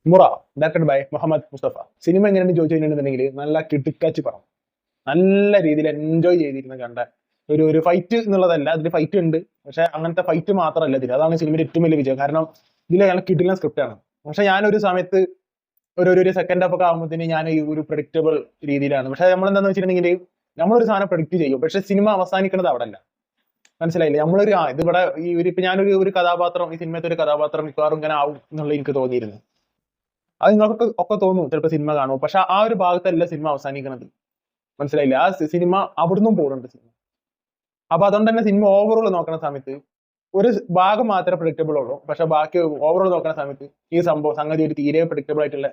മുറ directed by Muhammad Mustafa. Cinema എങ്ങനെയാണ് ചോദിച്ചു കഴിഞ്ഞിട്ടുണ്ടെങ്കിൽ നല്ല കിടുക്കാച്ചി പടം, നല്ല രീതിയിൽ എൻജോയ് ചെയ്തിരുന്ന കണ്ട ഒരു ഫൈറ്റ് എന്നുള്ളതല്ല, അതിൽ ഫൈറ്റ് ഉണ്ട്, പക്ഷെ അങ്ങനത്തെ ഫൈറ്റ് മാത്രമല്ല ഇതിൽ. അതാണ് സിനിമയുടെ ഏറ്റവും വലിയ വിജയം. കാരണം ഇതിൽ നല്ല കിടിലൻ സ്ക്രിപ്റ്റ് ആണ്. പക്ഷെ ഞാനൊരു സമയത്ത് ഒരു സെക്കൻഡ് ഹാഫ് ഒക്കെ ആകുമ്പോഴത്തേന് ഞാൻ ഈ ഒരു പ്രഡിക്റ്റബിൾ രീതിയിലാണ്. പക്ഷെ നമ്മൾ എന്താന്ന് വെച്ചിട്ടുണ്ടെങ്കിൽ നമ്മളൊരു സാധനം പ്രഡിക്റ്റ് ചെയ്യും, പക്ഷെ സിനിമ അവസാനിക്കുന്നത് അവിടെ അല്ല. മനസ്സിലായില്ലേ? നമ്മളൊരു ഇതിവിടെ ഇപ്പൊ ഞാനൊരു കഥാപാത്രം, ഈ സിനിമത്തെ ഒരു കഥാപാത്രം മിക്കവാറും ഇങ്ങനെ ആവും എന്നുള്ള എനിക്ക് തോന്നിയിരുന്നു. അത് നിങ്ങൾക്ക് ഒക്കെ തോന്നും ചിലപ്പോൾ സിനിമ കാണുമോ, പക്ഷെ ആ ഒരു ഭാഗത്തല്ല സിനിമ അവസാനിക്കുന്നത്. മനസ്സിലായില്ലേ? ആ സിനിമ അവിടുന്ന് പോകുന്നുണ്ട് സിനിമ. അപ്പൊ അതുകൊണ്ട് തന്നെ സിനിമ ഓവറോൾ നോക്കുന്ന സമയത്ത് ഒരു ഭാഗം മാത്രമേ പ്രഡിക്റ്റബിൾ ഉള്ളൂ, പക്ഷെ ബാക്കി ഓവറോൾ നോക്കുന്ന സമയത്ത് ഈ സംഗതി ഒരു തീരെ പ്രഡിക്റ്റബിൾ ആയിട്ടുള്ള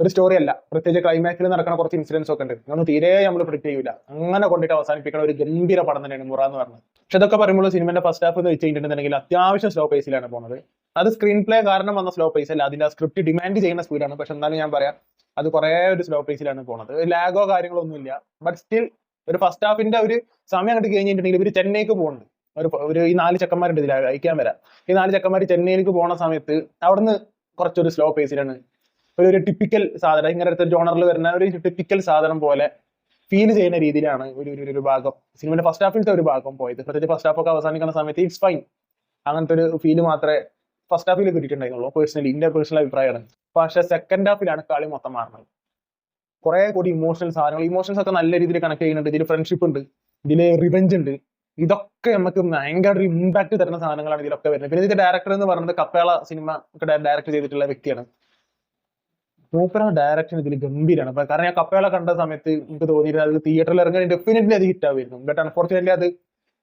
ഒരു സ്റ്റോറി അല്ല. പ്രത്യേകിച്ച് ക്ലൈമാക്സിൽ നടക്കുന്ന കുറച്ച് ഇൻസിഡൻസ് ഒക്കെ ഉണ്ട്, അതൊന്നും തീരെ നമ്മൾ പ്രിഡിക്ട് ചെയ്യില്ല. അങ്ങനെ കൊണ്ടിട്ട് അവസാനിപ്പിക്കുന്ന ഒരു ഗംഭീര പടം തന്നെയാണ് മുറ എന്ന് പറഞ്ഞത്. പക്ഷെ ഇതൊക്കെ പറയുമ്പോൾ സിനിമന്റെ ഫസ്റ്റ് ഹാഫ് എന്ന് വെച്ച് കഴിഞ്ഞിട്ടുണ്ടെങ്കിൽ അത്യാവശ്യം സ്ലോ പേസിലാണ് പോകുന്നത്. അത് സ്ക്രീൻ പ്ലേ കാരണം വന്ന സ്ലോ പേസ് അല്ല, അതിന്റെ സ്ക്രിപ്റ്റ് ഡിമാൻഡ് ചെയ്യുന്ന സ്പീഡാണ്. പക്ഷെ എന്നാലും ഞാൻ പറയാം, അത് കുറെ ഒരു സ്ലോ പേസിലാണ് പോകുന്നത്. ലാഗോ കാര്യങ്ങളോ ഒന്നുമില്ല. ബട്ട് സ്റ്റിൽ ഒരു ഫസ്റ്റ് ഹാഫിന്റെ ഒരു സമയം കണ്ടു കഴിഞ്ഞിട്ടുണ്ടെങ്കിൽ ഇവർ ചെന്നൈക്ക് പോകുന്നുണ്ട്. ഈ 4 ചെക്കന്മാരുണ്ട് ഇതിൽ അയക്കാൻ വരാം. ഈ 4 ചെക്കന്മാർ ചെന്നൈയിലേക്ക് പോകുന്ന സമയത്ത് അവിടുന്ന് കുറച്ചൊരു സ്ലോ പേസിലാണ് ഒരു ടിപ്പിക്കൽ സാധനം, ഇങ്ങനത്തെ ജോണറിൽ വരുന്ന ഒരു ടിപ്പിക്കൽ സാധനം പോലെ ഫീൽ ചെയ്യുന്ന രീതിയിലാണ് ഒരു ഭാഗം സിനിമയുടെ ഫസ്റ്റ് ഹാഫിലത്തെ ഒരു ഭാഗം പോയത്. പ്രത്യേകിച്ച് ഫസ്റ്റ് ഹാഫ് ഒക്കെ അവസാനിക്കുന്ന സമയത്ത് ഇറ്റ്സ് ഫൈൻ, അങ്ങനത്തെ ഒരു ഫീല് മാത്രമേ ഫസ്റ്റ് ഹാഫിൽ കിട്ടിയിട്ടുണ്ടായിരുന്നുള്ളൂ. പേഴ്സണലി എന്റെ പേഴ്സണൽ അഭിപ്രായമാണ്. പക്ഷെ സെക്കൻഡ് ഹാഫിലാണ് കളി മൊത്തം മാറുന്നത്. കുറെ കൂടി ഇമോഷണൽ സാധനങ്ങൾ, ഇമോഷൻസ് ഒക്കെ നല്ല രീതിയിൽ കണക്ട് ചെയ്യുന്നുണ്ട്. ഇതിൽ ഫ്രണ്ട്ഷിപ്പ് ഉണ്ട്, ഇതിൽ റിവെഞ്ച് ഉണ്ട്. ഇതൊക്കെ നമുക്ക് ഭയങ്കര ഒരു ഇമ്പാക്ട് തരുന്ന സാധനങ്ങളാണ് ഇതിലൊക്കെ വരുന്നത്. പിന്നെ ഇതിന്റെ ഡയറക്ടർ എന്ന് പറയുന്നത് കപ്പേള സിനിമ ഒക്കെ ഡയറക്ട് ചെയ്തിട്ടുള്ള വ്യക്തിയാണ്. മൂപ്പര ഡയറക്ഷൻ ഇതിൽ ഗംഭീരമാണ്. കാരണം ഞാൻ കപ്പേള കണ്ട സമയത്ത് എനിക്ക് തോന്നിയിരുന്നത് അത് തിയേറ്ററിൽ ഇറങ്ങാൻ ഡെഫിനറ്റ്ലി അത് ഹിറ്റ് ആവുമായിരുന്നു. ബട്ട് അൺഫോർച്ചുനേറ്റ്ലി അത്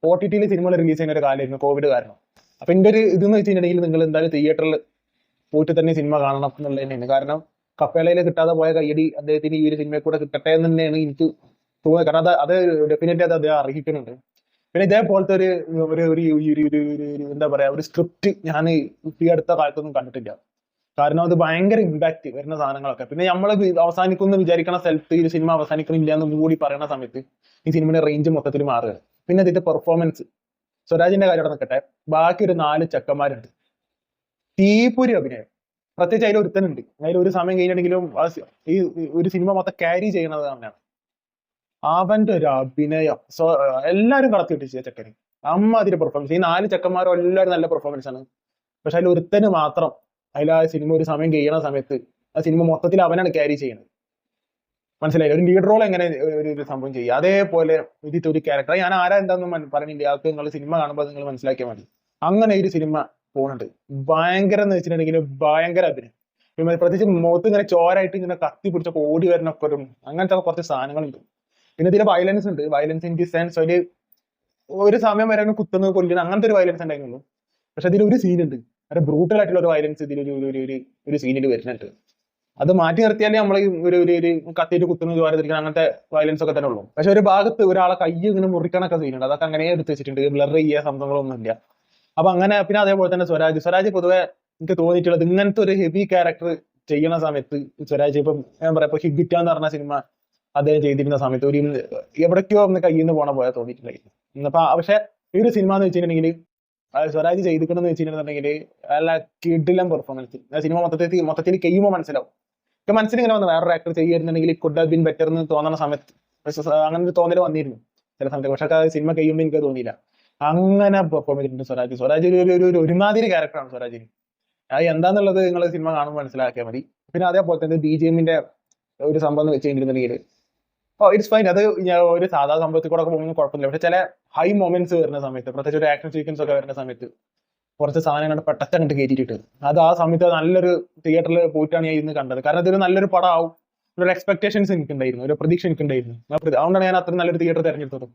OTT സിനിമകൾ റിലീസ് ചെയ്യുന്ന ഒരു കാലമായിരുന്നു കോവിഡ് കാരണം. അപ്പൊ എന്റെ ഒരു ഇതെന്ന് വെച്ചിട്ടുണ്ടെങ്കിൽ നിങ്ങൾ എന്തായാലും തിയേറ്ററിൽ പോയിട്ട് തന്നെ സിനിമ കാണണം എന്നുള്ളത് തന്നെയാണ്. കാരണം കപ്പേളയിൽ കിട്ടാതെ പോയ കയ്യടി അദ്ദേഹത്തിന് ഈ ഒരു സിനിമയിൽ കൂടെ കിട്ടട്ടെ എന്ന് തന്നെയാണ് എനിക്ക് തോന്നുന്നത്. കാരണം അത് ഡെഫിനറ്റ്ലി അത് അദ്ദേഹം അർഹിക്കുന്നുണ്ട്. പിന്നെ ഇതേപോലത്തെ എന്താ പറയാ, ഒരു സ്ക്രിപ്റ്റ് ഞാൻ ഈ അടുത്ത കാലത്തൊന്നും കണ്ടിട്ടില്ല. കാരണം അത് ഭയങ്കര ഇമ്പാക്ട് വരുന്ന സാധനങ്ങളൊക്കെ. പിന്നെ നമ്മൾ അവസാനിക്കുമെന്ന് വിചാരിക്കുന്ന സ്ഥലത്ത് ഈ സിനിമ അവസാനിക്കണില്ല എന്ന് കൂടി പറയുന്ന സമയത്ത് ഈ സിനിമയുടെ റേഞ്ച് മൊത്തത്തിൽ മാറുകയാണ്. പിന്നെ ഇതിന്റെ പെർഫോമൻസ്, സ്വരാജിന്റെ കാര്യം അവിടെ നിൽക്കട്ടെ, ബാക്കി ഒരു 4 ചെക്കന്മാരുണ്ട്, തീപ്പൊരി അഭിനയം. പ്രത്യേകിച്ച് അതിൽ ഒരുത്തനുണ്ട്, അതിൽ ഒരു സമയം കഴിഞ്ഞിട്ടുണ്ടെങ്കിലും ഈ ഒരു സിനിമ മൊത്തം ക്യാരി ചെയ്യുന്നത് തന്നെയാണ്. അവന്റെ ഒരു അഭിനയം എല്ലാവരും കടത്തിവിട്ടിച്ച് ചെക്കന് അമ്മാതിരി പെർഫോമൻസ്. ഈ 4 ചെക്കന്മാരും എല്ലാവരും നല്ല പെർഫോമൻസ് ആണ്. പക്ഷെ അതിൽ ഒരുത്തന് മാത്രം അതിൽ ആ സിനിമ ഒരു സമയം കഴിയണ സമയത്ത് ആ സിനിമ മൊത്തത്തിൽ അവനാണ് ക്യാരി ചെയ്യുന്നത്. മനസ്സിലായില്ല? ഒരു ലീഡ് റോൾ എങ്ങനെ ഒരു സംഭവം ചെയ്യുക, അതേപോലെ ഇതിന്റെ ഒരു ക്യാരക്ടർ. ഞാൻ ആരാ എന്താണെന്ന് പറഞ്ഞില്ല, ആൾക്ക് നിങ്ങൾ സിനിമ കാണുമ്പോൾ നിങ്ങൾ മനസ്സിലാക്കിയാൽ മതി. അങ്ങനെ ഒരു സിനിമ പോകുന്നുണ്ട്. ഭയങ്കര എന്ന് വെച്ചിട്ടുണ്ടെങ്കിൽ ഭയങ്കര അഭിനയം. പ്രത്യേകിച്ച് മുഖത്ത് ഇങ്ങനെ ചോരായിട്ട് ഇങ്ങനെ കത്തി പിടിച്ചൊക്കെ ഓടി വരുന്നൊക്കെ അങ്ങനത്തെ കുറച്ച് സാധനങ്ങളുണ്ട്. പിന്നെ ഇതിലെ വയലൻസ് ഉണ്ട്. വയലൻസ് ഇൻ ദി സെൻസ് ഒരു സമയം വരെ കുത്തുന്നത് കൊല്ലുന്നത് അങ്ങനത്തെ ഒരു വയലൻസ് ഉണ്ടായിരുന്നു. പക്ഷെ അതിലൊരു സീനുണ്ട്, വളരെ ബ്രൂട്ടൽ ആയിട്ടുള്ള ഒരു വയലൻസ് ഇതിലൊരു സീനിൽ വരുന്നുണ്ട്. അത് മാറ്റി നിർത്തിയാലേ നമ്മൾ ഒരു കത്തിയിട്ട് കുത്തുന്നത് ദ്വാരത്തിരിക്കണം, അങ്ങനത്തെ വയലൻസ് ഒക്കെ തന്നെ ഉള്ളൂ. പക്ഷെ ഒരു ഭാഗത്ത് ഒരാളെ കൈ ഇങ്ങനെ മുറിക്കണൊക്കെ സീനുണ്ട്. അതൊക്കെ അങ്ങനെ എടുത്ത് വെച്ചിട്ടുണ്ട്, ബ്ലർ ചെയ്യുക സംഭവങ്ങളൊന്നുമില്ല. അപ്പൊ അങ്ങനെ. പിന്നെ അതേപോലെ തന്നെ സ്വരാജ് പൊതുവെ എനിക്ക് തോന്നിയിട്ടുള്ളത് ഇങ്ങനത്തെ ഒരു ഹെവി ക്യാരക്ടർ ചെയ്യണ സമയത്ത് സ്വരാജ് ഇപ്പം ഞാൻ പറയാം, ഇപ്പൊ ഹിഗിറ്റ എന്ന് പറഞ്ഞ സിനിമ അദ്ദേഹം ചെയ്തിരുന്ന സമയത്ത് ഒരു എവിടേക്കോ ഒന്ന് കയ്യിൽ നിന്ന് പോണ തോന്നിയിട്ടുണ്ടായിരുന്നു. അപ്പൊ പക്ഷെ ഈ ഒരു സിനിമ എന്ന് വെച്ചിട്ടുണ്ടെങ്കിൽ സ്വരാജ് ചെയ്തിക്കണമെന്ന് വെച്ചിട്ടുണ്ടെങ്കിൽ നല്ല കിടിലൻ പെർഫോമൻസ്. സിനിമ മൊത്തത്തിൽ കഴിയുമ്പോൾ മനസ്സിലാവും. ഇപ്പൊ മനസ്സിലിങ്ങനെ വന്നു വേറൊരു ആക്ടർ ചെയ്യുന്നുണ്ടെങ്കിൽ കുഡ് ഹാവ് ബീൻ ബെറ്റർ എന്ന് തോന്നുന്ന സമയത്ത് അങ്ങനെ ഒരു തോന്നൽ വന്നിരുന്നു ചില സമയത്ത്. പക്ഷെ ആ സിനിമ കഴിയുമ്പോൾ എനിക്ക് തോന്നിയില്ല. അങ്ങനെ പെർഫോം ചെയ്തിട്ടുണ്ട് സ്വരാജ് ഒരുമാതിരി ക്യാരക്ടറാണ് സ്വരാജിന്. അത് എന്താന്നുള്ളത് നിങ്ങൾ സിനിമ കാണുമ്പോൾ മനസ്സിലാക്കിയാൽ മതി. പിന്നെ അതേപോലെ തന്നെ BGM-ന്റെ ഒരു സംഭവം എന്ന് വെച്ച് കഴിഞ്ഞിട്ടുണ്ടെങ്കിൽ ഇറ്റ്സ് ഫൈൻ. അത് ഒരു സാധാ സംഭവത്തിൽ കൂടെ ഒക്കെ പോകുമ്പോൾ കുഴപ്പമില്ല. പക്ഷെ ചില ഹൈ മൊമെന്റ്സ് വരുന്ന സമയത്ത്, പ്രത്യേകിച്ച് ഒരു ആക്ഷൻ സീക്വൻസ് ഒക്കെ വരുന്ന സമയത്ത് കുറച്ച് സാധനങ്ങൾ പെട്ടെന്ന് കയറ്റിയിട്ട് അത് ആ സമയത്ത് നല്ലൊരു തിയേറ്ററിൽ പോയിട്ടാണ് ഞാൻ ഇന്ന് കണ്ടത്. കാരണം ഇതൊരു നല്ലൊരു പടം ആവും ഒരു എക്സ്പെക്ടേഷൻസ് എനിക്കുണ്ടായിരുന്നു, ഒരു പ്രതീക്ഷ എനിക്കുണ്ടായിരുന്നു. അതുകൊണ്ടാണ് ഞാൻ അത്രയും നല്ലൊരു തിയേറ്റർ തിരഞ്ഞെടുത്തത്.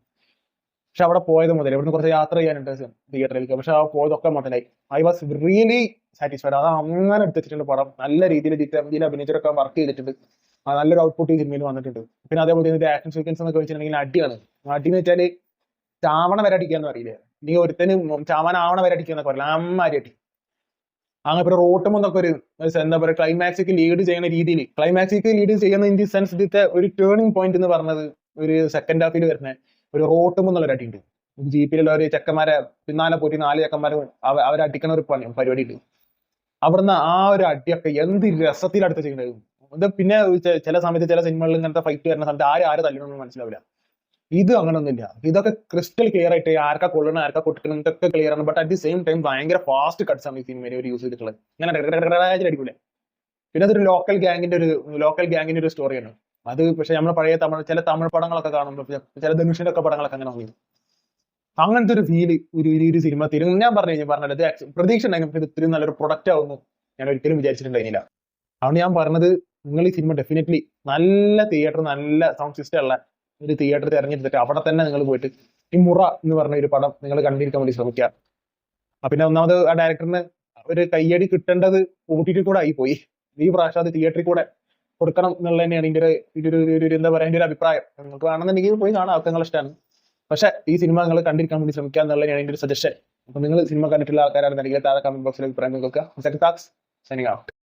പക്ഷെ അവിടെ പോയത് മുതൽ ഇവിടുന്ന് കുറച്ച് യാത്ര ചെയ്യാനുണ്ട് തിയേറ്ററിലേക്ക്. പക്ഷെ ആ പോയതൊക്കെ മുതലായി. I was really satisfied. അത് അങ്ങനെ എടുത്തിട്ടുണ്ട് പടം. നല്ല രീതിയിൽ ഇതിൽ അഭിനയിച്ചൊക്കെ വർക്ക് ചെയ്തിട്ടുണ്ട്. നല്ലൊരു ഔട്ട്പുട്ട് ഈ സിനിമയിൽ വന്നിട്ടുണ്ട്. പിന്നെ അതേപോലെ തന്നെ ആക്ഷൻ സീക്വൻസ് എന്നൊക്കെ വെച്ചിട്ടുണ്ടെങ്കിൽ അടിയാണ്. അടി എന്ന് വെച്ചാൽ ചാവണ വരെ അടിക്കാന്ന് പറയില്ലേ, നീ ഒരുത്തന് ചാവാനാവണ വരെ അടിക്കാന്നൊക്കെ പറയില്ല, അമ്മാരി അടി. അങ്ങനെ ഇപ്പൊ റോട്ടുമെന്നൊക്കെ ഒരു എന്താ പറയുക, ക്ലൈമാക്സിക്ക് ലീഡ് ചെയ്യുന്ന രീതിയിൽ, ക്ലൈമാക്സിക്ക് ലീഡ് ചെയ്യുന്ന ഇൻ ദി സെൻസ് ഇതിന്റെ ഒരു ടേണിംഗ് പോയിന്റ് എന്ന് പറഞ്ഞത് ഒരു സെക്കൻഡ് ഹാഫിൽ വരുന്ന ഒരു റോട്ടുമെന്നുള്ള ഒരു അടിയുണ്ട്. ജീപ്പിലുള്ള ഒരു ചെക്കന്മാരെ പിന്നാലെ പോയിട്ട് 4 ചെക്കന്മാരെ അവരടിക്കണ ഒരു പരിപാടി ഉണ്ട്. അവിടുന്ന് ആ ഒരു അടിയൊക്കെ എന്ത് രസത്തിലടുത്ത് ചെയ്യുന്നത്. ഇത് പിന്നെ ചില സമയത്ത് ചില സിനിമകളിൽ ഇങ്ങനത്തെ ഫൈറ്റ് വരുന്ന സമയത്ത് ആര് തല്ലണമെന്ന് മനസ്സിലാവില്ല. ഇത് അങ്ങനൊന്നുമില്ല. ഇതൊക്കെ ക്രിസ്റ്റൽ ക്ലിയർ ആയിട്ട് ആർക്കാ കൊള്ളണം ആർക്കാ കൊട്ടിക്കണം ഇതൊക്കെ ക്ലിയർ ആണ്. But at the same time ഭയങ്കര ഫാസ്റ്റ് കട്ട്സ് ആണ് ഈ സിനിമയിൽ ഒരു യൂസ് ചെയ്തിട്ടുള്ളത്. ഇങ്ങനെ അടിക്കൂലേ. പിന്നെ അതൊരു ലോക്കൽ ഗ്യാങ്ങിന്റെ ഒരു സ്റ്റോറിയാണ് അത്. പക്ഷെ നമ്മൾ പഴയ ചില തമിഴ് പടങ്ങളൊക്കെ കാണുമ്പോൾ ചില ധനുഷിന്റെ ഒക്കെ പടങ്ങളൊക്കെ അങ്ങനെ തോന്നി. അങ്ങനത്തെ ഒരു ഫീല് ഒരു സിനിമ തരും. ഞാൻ പറഞ്ഞത് പ്രതീക്ഷ ഉണ്ടായിരുന്നു ഇത് ഇത്രയും നല്ലൊരു പ്രൊഡക്റ്റ് ആവുന്നു ഞാൻ ഒരിക്കലും വിചാരിച്ചിട്ടുണ്ടായിരുന്നില്ല. അതുകൊണ്ട് ഞാൻ പറഞ്ഞത് നിങ്ങൾ ഈ സിനിമ ഡെഫിനറ്റ്ലി നല്ല തിയേറ്റർ, നല്ല സൗണ്ട് സിസ്റ്റം ഉള്ള ഒരു തിയേറ്റർ തിരഞ്ഞെടുത്തിട്ട് അവിടെ തന്നെ നിങ്ങൾ പോയിട്ട് ഈ മുറ എന്ന് പറഞ്ഞ ഒരു പടം നിങ്ങൾ കണ്ടിരിക്കാൻ വേണ്ടി ശ്രമിക്കുക. പിന്നെ ഒന്നാമത് ആ ഡയറക്ടറിന് ഒരു കയ്യടി കിട്ടേണ്ടത് OTT കൂടെ ആയിപ്പോയി. ഈ പ്രാവശ്യം അത് തിയേറ്ററിൽ കൂടെ കൊടുക്കണം എന്നുള്ളത് തന്നെയാണ് ഇതിന്റെ എന്താ പറയാ, ഒരു അഭിപ്രായം. നിങ്ങൾക്ക് വേണമെന്നുണ്ടെങ്കിൽ പോയി കാണാം, അതൊക്കെ നിങ്ങളുടെ ഇഷ്ടമാണ്. പക്ഷെ ഈ സിനിമ നിങ്ങൾ കണ്ടിരിക്കാൻ വേണ്ടി ശ്രമിക്കുക എന്നുള്ളതാണ് എൻ്റെ ഒരു സജഷൻ. അപ്പൊ നിങ്ങൾ സിനിമ കണ്ടിട്ടുള്ള ആൾക്കാരാണെന്നുണ്ടെങ്കിൽ താഴെ കമന്റ് ബോക്സിൽ അഭിപ്രായം കൊടുക്കുക. Signing out.